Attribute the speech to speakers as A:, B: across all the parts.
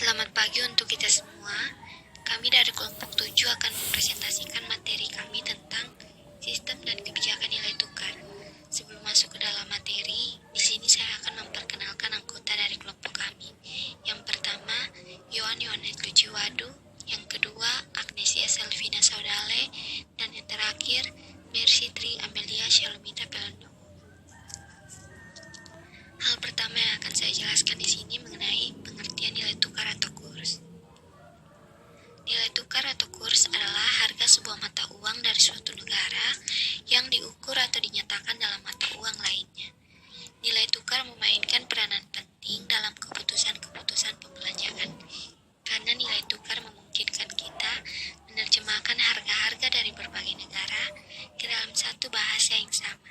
A: Selamat pagi untuk kita semua. Kami dari kelompok 7 akan mempresentasikan materi kami tentang sistem dan kebijakan nilai tukar. Sebelum masuk ke dalam materi, di sini saya akan memperkenalkan anggota dari kelompok kami. Yang pertama, Yohanes Luciwadu, yang kedua, Agnesia Selvina Saudale, dan yang terakhir, Mercy Tri Amelia Shalomita Pelendo. Hal pertama yang akan saya jelaskan di sini mengenai pengertian nilai tukar atau kurs. Nilai tukar atau kurs adalah harga sebuah mata uang dari suatu negara yang diukur atau dinyatakan dalam mata uang lainnya. Nilai tukar memainkan peranan penting dalam keputusan-keputusan pembelanjaan, karena nilai tukar memungkinkan kita menerjemahkan harga-harga dari berbagai negara ke dalam satu bahasa yang sama.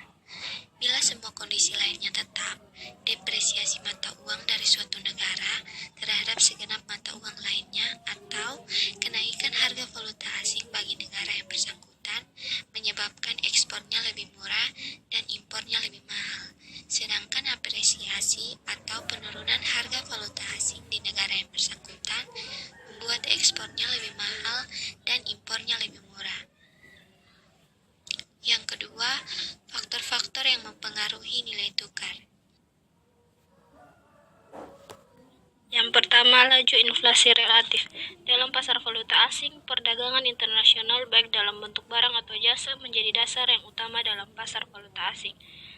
A: Bila semua kondisi lainnya tetap, depresiasi mata uang dari suatu negara terhadap segenap mata uang lainnya atau kenaikan harga valuta asing bagi negara yang bersangkutan menyebabkan ekspornya lebih murah dan impornya lebih mahal. Sedangkan apresiasi atau penurunan harga valuta asing di negara yang bersangkutan membuat ekspornya lebih mahal dan impornya lebih murah. Yang kedua, faktor-faktor yang mempengaruhi nilai tukar.
B: Yang pertama, laju inflasi relatif. Dalam pasar valuta asing, perdagangan internasional baik dalam bentuk barang atau jasa menjadi dasar yang utama dalam pasar valuta asing,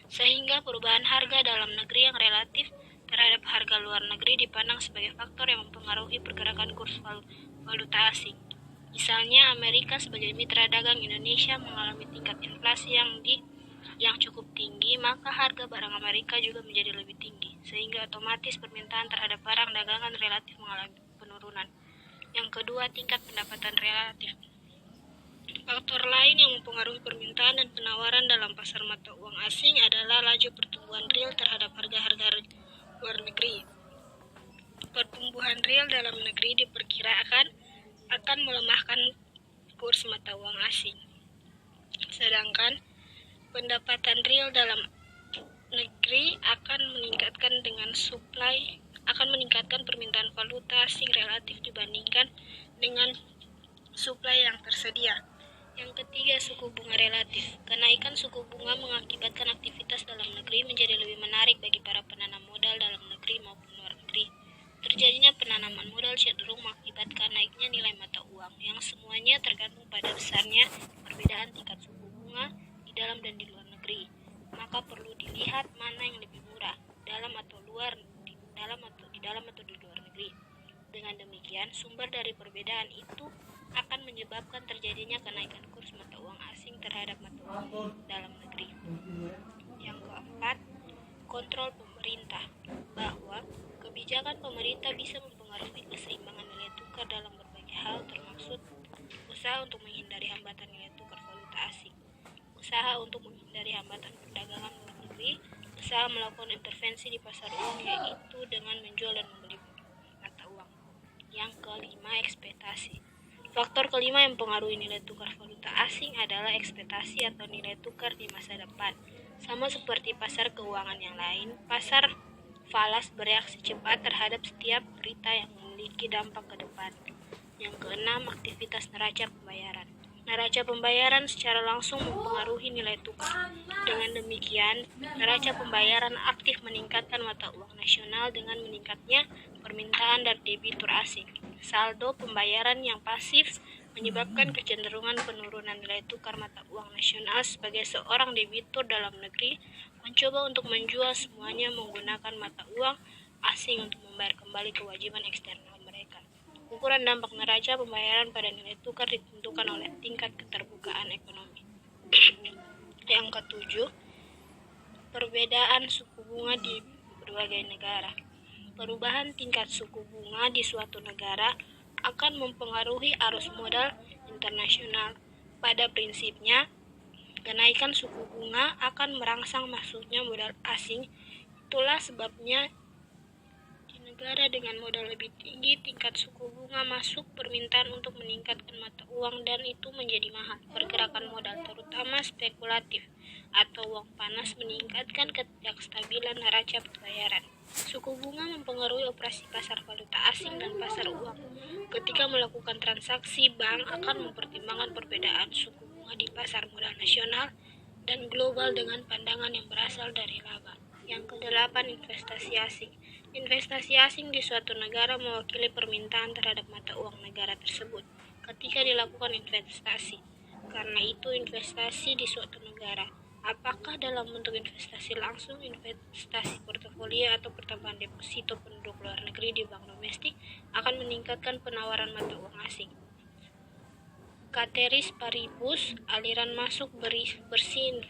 B: sehingga perubahan harga dalam negeri yang relatif terhadap harga luar negeri dipandang sebagai faktor yang mempengaruhi pergerakan kurs valuta asing. Misalnya, Amerika sebagai mitra dagang Indonesia mengalami tingkat inflasi yang cukup tinggi, maka harga barang Amerika juga menjadi lebih tinggi, sehingga otomatis permintaan terhadap barang dagangan relatif mengalami penurunan. Yang kedua, tingkat pendapatan relatif. Faktor lain yang mempengaruhi permintaan dan penawaran dalam pasar mata uang asing adalah laju pertumbuhan real terhadap harga-harga luar negeri. Pertumbuhan real dalam negeri diperkirakan akan melemahkan kurs mata uang asing. Sedangkan pendapatan real dalam negeri akan meningkatkan permintaan valuta asing relatif dibandingkan dengan suplai yang tersedia. Yang ketiga, suku bunga relatif. Kenaikan suku bunga mengakibatkan aktivitas dalam negeri menjadi lebih menarik bagi para penanam modal dalam negeri maupun luar negeri. Terjadinya penanaman modal cenderung mengakibatkan naiknya nilai mata uang, yang semuanya tergantung pada besarnya perbedaan tingkat suku bunga di dalam dan di luar negeri. Maka perlu dilihat mana yang lebih murah, di dalam atau di luar negeri. Dengan demikian, sumber dari perbedaan itu akan menyebabkan terjadinya kenaikan kurs mata uang asing terhadap mata uang dalam negeri. Yang keempat, kontrol pemerintah, bahwa kebijakan pemerintah bisa mempengaruhi keseimbangan nilai tukar dalam berbagai hal, termasuk usaha untuk menghindari hambatan nilai tukar valuta asing, usaha untuk menghindari hambatan perdagangan luar negeri, usaha melakukan intervensi di pasar uang, yaitu dengan menjual dan membeli mata uang. Yang kelima, ekspektasi. Faktor kelima yang mempengaruhi nilai tukar valuta asing adalah ekspektasi atau nilai tukar di masa depan. Sama seperti pasar keuangan yang lain, pasar falas bereaksi cepat terhadap setiap berita yang memiliki dampak ke depan. Yang keenam, aktivitas neraca pembayaran. Neraca pembayaran secara langsung mempengaruhi nilai tukar. Dengan demikian, neraca pembayaran aktif meningkatkan mata uang nasional dengan meningkatnya permintaan dari debitur asing. Saldo pembayaran yang pasif menyebabkan kecenderungan penurunan nilai tukar mata uang nasional sebagai seorang debitur dalam negeri mencoba untuk menjual semuanya menggunakan mata uang asing untuk membayar kembali kewajiban eksternal mereka. Ukuran dampak neraca pembayaran pada nilai tukar ditentukan oleh tingkat keterbukaan ekonomi. Yang ketujuh, perbedaan suku bunga di berbagai negara. Perubahan tingkat suku bunga di suatu negara akan mempengaruhi arus modal internasional. Pada prinsipnya, kenaikan suku bunga akan merangsang masuknya modal asing. Itulah sebabnya di negara dengan modal lebih tinggi, tingkat suku bunga masuk, permintaan untuk meningkatkan mata uang, dan itu menjadi mahal. Pergerakan modal, terutama spekulatif atau uang panas, meningkatkan ketidakstabilan neraca pembayaran. Suku bunga mempengaruhi operasi pasar valuta asing dan pasar uang. Ketika melakukan transaksi, bank akan mempertimbangkan perbedaan suku bunga di pasar modal nasional dan global dengan pandangan yang berasal dari laba. Yang kedelapan, investasi asing. Investasi asing di suatu negara mewakili permintaan terhadap mata uang negara tersebut ketika dilakukan investasi. Karena itu, investasi di suatu negara, apakah dalam bentuk investasi langsung, investasi portofolio, atau pertambahan deposito penduduk luar negeri di bank domestik, akan meningkatkan penawaran mata uang asing. Ceteris paribus, aliran masuk bersih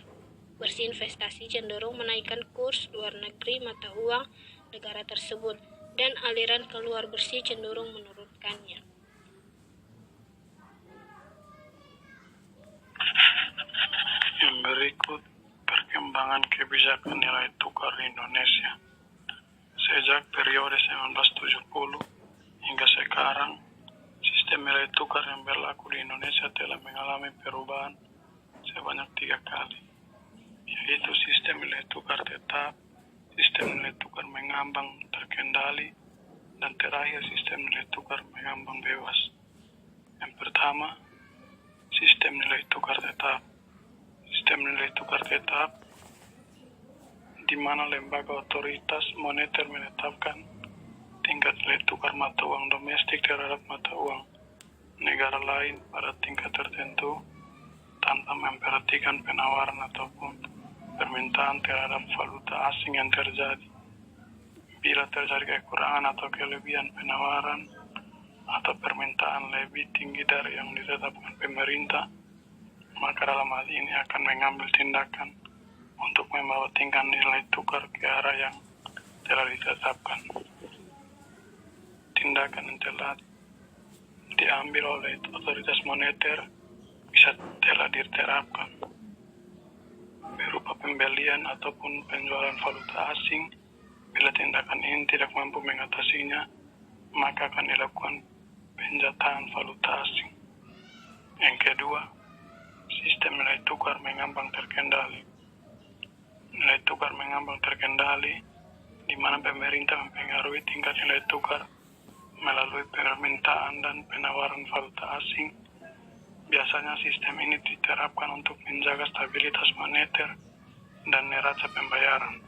B: investasi cenderung menaikkan kurs luar negeri mata uang negara tersebut, dan aliran keluar bersih cenderung menurunkannya.
C: Yang berikut perkembangan kebijakan nilai tukar di Indonesia. Sejak periode 1970 hingga sekarang, sistem nilai tukar yang berlaku di Indonesia telah mengalami perubahan sebanyak 3 kali, yaitu sistem nilai tukar tetap, sistem nilai tukar mengambang terkendali, dan terakhir sistem nilai tukar mengambang bebas. Yang pertama, sistem nilai tukar tetap. Sistem nilai tukar tetap, di mana lembaga otoritas moneter menetapkan tingkat nilai tukar mata uang domestik terhadap mata uang negara lain pada tingkat tertentu tanpa memperhatikan penawaran ataupun permintaan terhadap valuta asing yang terjadi. Bila terjadi kekurangan atau kelebihan penawaran atau permintaan lebih tinggi dari yang ditetapkan pemerintah, maka dalam hal ini akan mengambil tindakan untuk membawa tingkat nilai tukar ke arah yang telah ditetapkan. Tindakan yang telah diambil oleh otoritas moneter bisa telah diterapkan berupa pembelian ataupun penjualan valuta asing. Bila tindakan ini tidak mampu mengatasinya, maka akan dilakukan penjatahan valuta asing. Yang kedua, sistem nilai tukar mengambang terkendali. Nilai tukar mengambang terkendali, di mana pemerintah mempengaruhi tingkat nilai tukar melalui permintaan dan penawaran valuta asing. Biasanya sistem ini diterapkan untuk menjaga stabilitas moneter dan neraca pembayaran.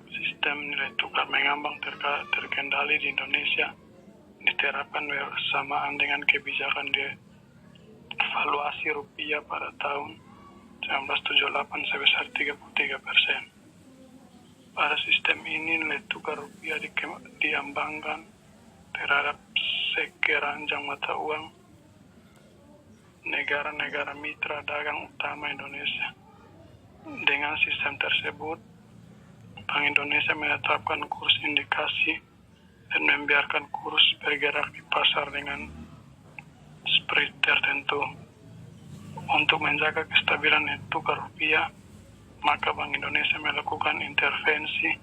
C: Sistem nilai tukar mengambang terkendali di Indonesia diterapkan bersamaan dengan kebijakan devaluasi rupiah pada tahun 1978 sebesar 33%. Pada sistem ini, nilai tukar rupiah diambangkan terhadap sekeranjang mata uang negara-negara mitra dagang utama Indonesia. Dengan sistem tersebut, Bank Indonesia menetapkan kurs indikasi dan membiarkan kurs bergerak di pasar dengan spread tertentu. Untuk menjaga kestabilan nilai tukar rupiah, maka Bank Indonesia melakukan intervensi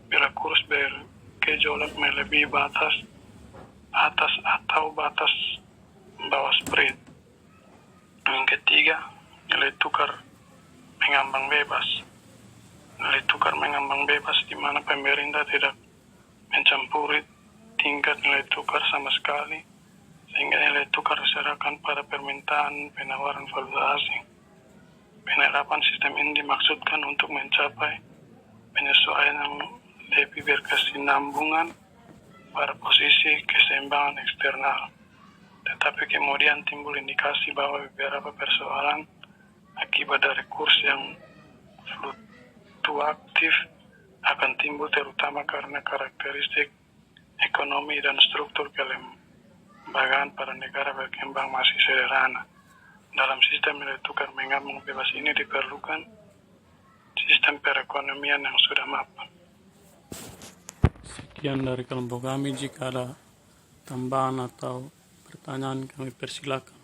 C: bila kurs bergejolak melebihi batas atas atau batas bawah spread. Yang ketiga, nilai tukar mengambang bebas. Nilai tukar mengambang bebas di mana pemerintah tidak mencampuri tingkat nilai tukar sama sekali, sehingga nilai tukar diserahkan pada permintaan penawaran valuta asing. Penerapan sistem ini dimaksudkan untuk mencapai penyesuaian yang lebih berkesinambungan pada posisi keseimbangan eksternal. Tetapi kemudian timbul indikasi bahwa beberapa persoalan akibat dari kurs yang fluktuatif akan timbul, terutama karena karakteristik ekonomi dan struktur kelembagaan pada negara berkembang masih sederhana. Dalam sistem nilai tukar mengambang bebas ini diperlukan sistem perekonomian yang sudah mapan. Sekian dari kelompok kami. Jika ada tambahan atau pertanyaan, kami persilakan.